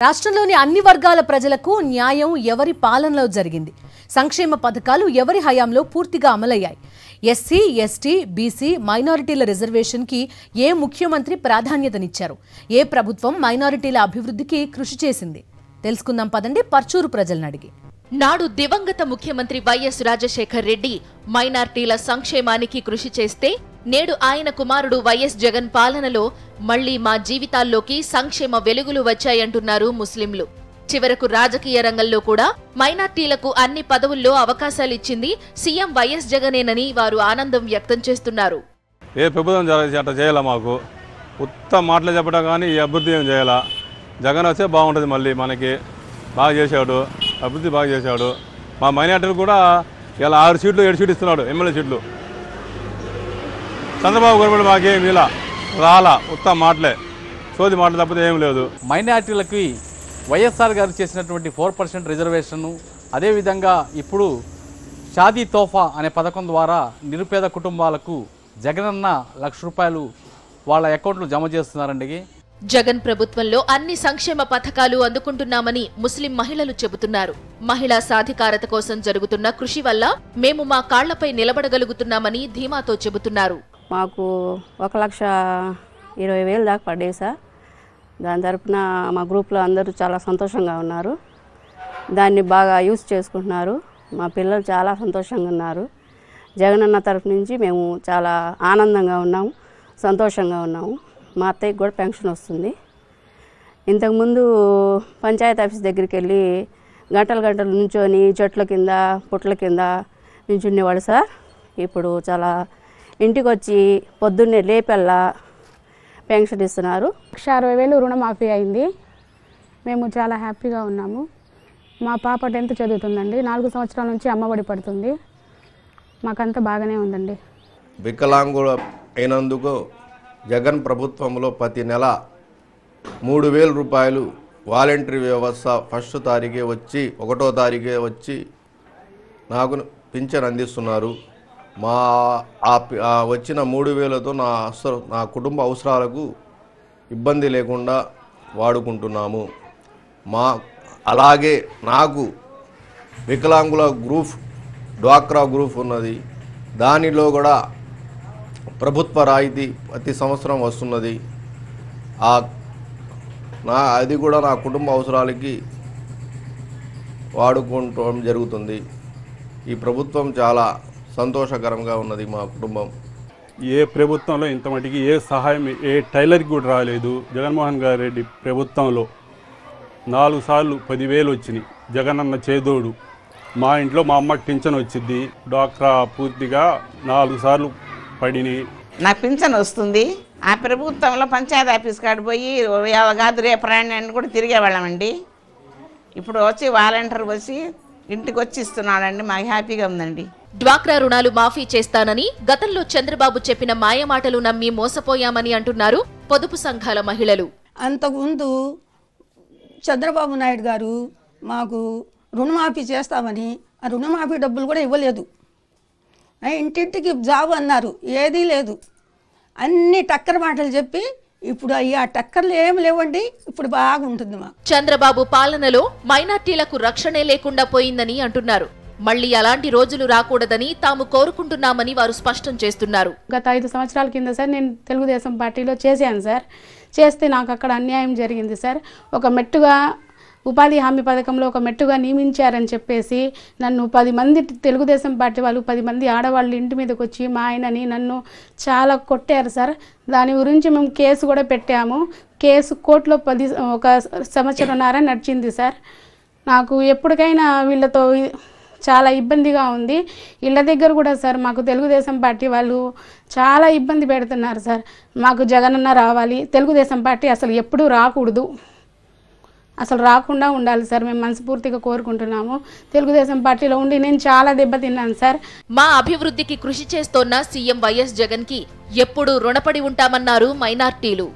రాష్ట్రంలోని అన్ని వర్గాల ప్రజలకు న్యాయం ఎవరి పాలనలో జరిగింది. సంక్షేమ పథకాలు ఎవరి హయాంలో పూర్తిగా అమలయ్యాయి. ఎస్సీ, ఎస్టీ, బీసీ, మైనారిటీల రిజర్వేషన్కి ఏ ముఖ్యమంత్రి ప్రాధాన్యతనిచ్చారు? ఏ ప్రభుత్వం మైనారిటీల అభివృద్ధికి కృషి చేసింది? తెలుసుకుందాం పదండి పర్చూరు ప్రజలను అడిగి. నాడు దివంగత ముఖ్యమంత్రి వైఎస్ రాజశేఖర్ రెడ్డి మైనార్టీల సంక్షేమానికి కృషి చేస్తే నేడు ఆయన కుమారుడు వైఎస్ జగన్ పాలనలో మళ్లీ మా జీవితాల్లోకి సంక్షేమ వెలుగులు వచ్చాయంటున్నారు ముస్లింలు. చివరకు రాజకీయ రంగంలో కూడా మైనార్టీలకు అన్ని పదవుల్లో అవకాశాలిచ్చింది సీఎం వైఎస్ జగనేనని వారు ఆనందం వ్యక్తం చేస్తున్నారు. ఏ ప్రభుత్వం చేయాలా, మాకు ఉత్తమ మాటలు చెప్పడం కానీ ఈ అభివృద్ధి ఏం చేయాలా. జగన్ వస్తే బాగుంటుంది, మళ్ళీ మనకి బాగా చేశాడు, అభివృద్ధి బాగా చేశాడు. మా మైనార్టీలు కూడా ఇలా 6 సీట్లు 7 సీట్లు ఇస్తున్నాడు, ఎమ్మెల్యే సీట్లు. చంద్రబాబు గవర్నమెంట్ మాకేం ఇలా రాలా, ఉత్తమ మాటలే, సోది మాటలు తప్పితే ఏం లేదు. మైనార్టీలకి వైఎస్ఆర్ గారు చేసినటువంటి 4% రిజర్వేషను, అదేవిధంగా ఇప్పుడు షాదీ తోఫా అనే పథకం ద్వారా నిరుపేద కుటుంబాలకు జగనన్న ₹1,00,000 వాళ్ళ అకౌంట్లో జమ చేస్తున్నారండి. జగన్ ప్రభుత్వంలో అన్ని సంక్షేమ పథకాలు అందుకుంటున్నామని ముస్లిం మహిళలు చెబుతున్నారు. మహిళా సాధికారత కోసం జరుగుతున్న కృషి వల్ల మేము మా కాళ్లపై నిలబడగలుగుతున్నామని ధీమాతో చెబుతున్నారు. మాకు 1,20,000 దాకా పడ్డాయి సార్. దాని తరపున మా గ్రూప్లో అందరూ చాలా సంతోషంగా ఉన్నారు. దాన్ని బాగా యూజ్ చేసుకుంటున్నారు. మా పిల్లలు చాలా సంతోషంగా ఉన్నారు. జగనన్న తరపు నుంచి మేము చాలా ఆనందంగా ఉన్నాము, సంతోషంగా ఉన్నాము. మా అత్తయ్యకి కూడా పెన్షన్ వస్తుంది. ఇంతకుముందు పంచాయతీ ఆఫీస్ దగ్గరికి వెళ్ళి గంటలు నుంచొని చెట్ల కింద పుట్ల కింద నించునేవాడు సార్. ఇప్పుడు చాలా ఇంటికి వచ్చి పొద్దున్నే లేపెల్లా పెన్షన్ ఇస్తున్నారు. 1,60,000 రుణమాఫీ అయింది. మేము చాలా హ్యాపీగా ఉన్నాము. మా పాప 10th చదువుతుందండి. 4 సంవత్సరాల నుంచి అమ్మఒడి పడుతుంది. మాకంతా బాగానే ఉందండి. వికలాంగుల అయినందుకు జగన్ ప్రభుత్వంలో ప్రతి నెల ₹3,000 వాలంటరీ వ్యవస్థ 1వ తారీఖే వచ్చి 1వ తారీఖే వచ్చి నాకు పింఛన్ అందిస్తున్నారు. మా వచ్చిన 3,000తో నా కుటుంబ అవసరాలకు ఇబ్బంది లేకుండా వాడుకుంటున్నాము. అలాగే నాకు వికలాంగుల గ్రూప్, డ్వాక్రా గ్రూప్ ఉన్నది. దానిలో కూడా ప్రభుత్వ రాయితీ ప్రతి సంవత్సరం వస్తున్నది. అది కూడా నా కుటుంబ అవసరాలకి వాడుకోవడం జరుగుతుంది. ఈ ప్రభుత్వం చాలా సంతోషకరంగా ఉన్నది మా కుటుంబం. ఏ ప్రభుత్వంలో ఇంత మటుకి ఏ సహాయం ఏ టైలర్కి కూడా రాలేదు. జగన్మోహన్ రెడ్డి ప్రభుత్వంలో 4 సార్లు 10,000 వచ్చినాయి. జగనన్న చేదోడు. మా ఇంట్లో మా అమ్మకి పింఛన్ వచ్చింది. డాక్రా పూర్తిగా 4 సార్లు పడినాయి. నాకు పింఛన్ వస్తుంది. ఆ ప్రభుత్వంలో పంచాయతీ ఆఫీస్ కాడ పోయి కాదు రేపు రాండి కూడా తిరిగేవాళ్ళమండి. ఇప్పుడు వచ్చి వాలంటీర్ వచ్చి ఇంటికి వచ్చి ఇస్తున్నాడండి. మాకు హ్యాపీగా ఉందండి. డ్వాక్రా రుణాలు మాఫీ చేస్తానని గతంలో చంద్రబాబు చెప్పిన మాయమాటలు నమ్మి మోసపోయామని అంటున్నారు పొదుపు సంఘాల మహిళలు. అంతకుముందు చంద్రబాబు నాయుడు గారు మాకు రుణమాఫీ చేస్తామని ఆ రుణమాఫీ డబ్బులు కూడా ఇవ్వలేదు. ఇంటింటికి జాబ్ అన్నారు, ఏదీ లేదు. అన్ని టక్కర మాటలు చెప్పి ఇప్పుడు ఆ టక్కర్లు ఏమి లేవండి. ఇప్పుడు బాగుంటుంది. మా చంద్రబాబు పాలనలో మైనార్టీలకు రక్షణే లేకుండా పోయిందని అంటున్నారు. మళ్లీ అలాంటి రోజులు రాకూడదని తాము కోరుకుంటున్నామని వారు స్పష్టం చేస్తున్నారు. గత 5 సంవత్సరాల కింద సార్ నేను తెలుగుదేశం పార్టీలో చేశాను సార్. చేస్తే నాకు అక్కడ అన్యాయం జరిగింది సార్. ఒక మెట్టుగా ఉపాధి హామీ పథకంలో ఒక మెట్టుగా నియమించారని చెప్పేసి నన్ను 10 మంది తెలుగుదేశం పార్టీ వాళ్ళు 10 మంది ఆడవాళ్ళు ఇంటి మీదకి వచ్చి మా ఆయనని నన్ను చాలా కొట్టారు సార్. దాని గురించి మేము కేసు కూడా పెట్టాము. కేసు కోర్టులో 1 సంవత్సరంన్నర నడిచింది సార్. నాకు ఎప్పటికైనా వీళ్ళతో చాలా ఇబ్బందిగా ఉంది. ఇళ్ళ దగ్గర కూడా సార్ మాకు తెలుగుదేశం పార్టీ వాళ్ళు చాలా ఇబ్బంది పెడుతున్నారు సార్. మాకు జగనన్న రావాలి, తెలుగుదేశం పార్టీ అసలు ఎప్పుడూ రాకూడదు, అసలు రాకుండా ఉండాలి సార్. మేము మనస్ఫూర్తిగా కోరుకుంటున్నాము. తెలుగుదేశం పార్టీలో ఉండి నేను చాలా దెబ్బతిన్నాను సార్. మా అభివృద్ధికి కృషి చేస్తోన్న సీఎం వైఎస్ జగన్ కి ఎప్పుడూ రుణపడి ఉంటామన్నారు మైనార్టీలు.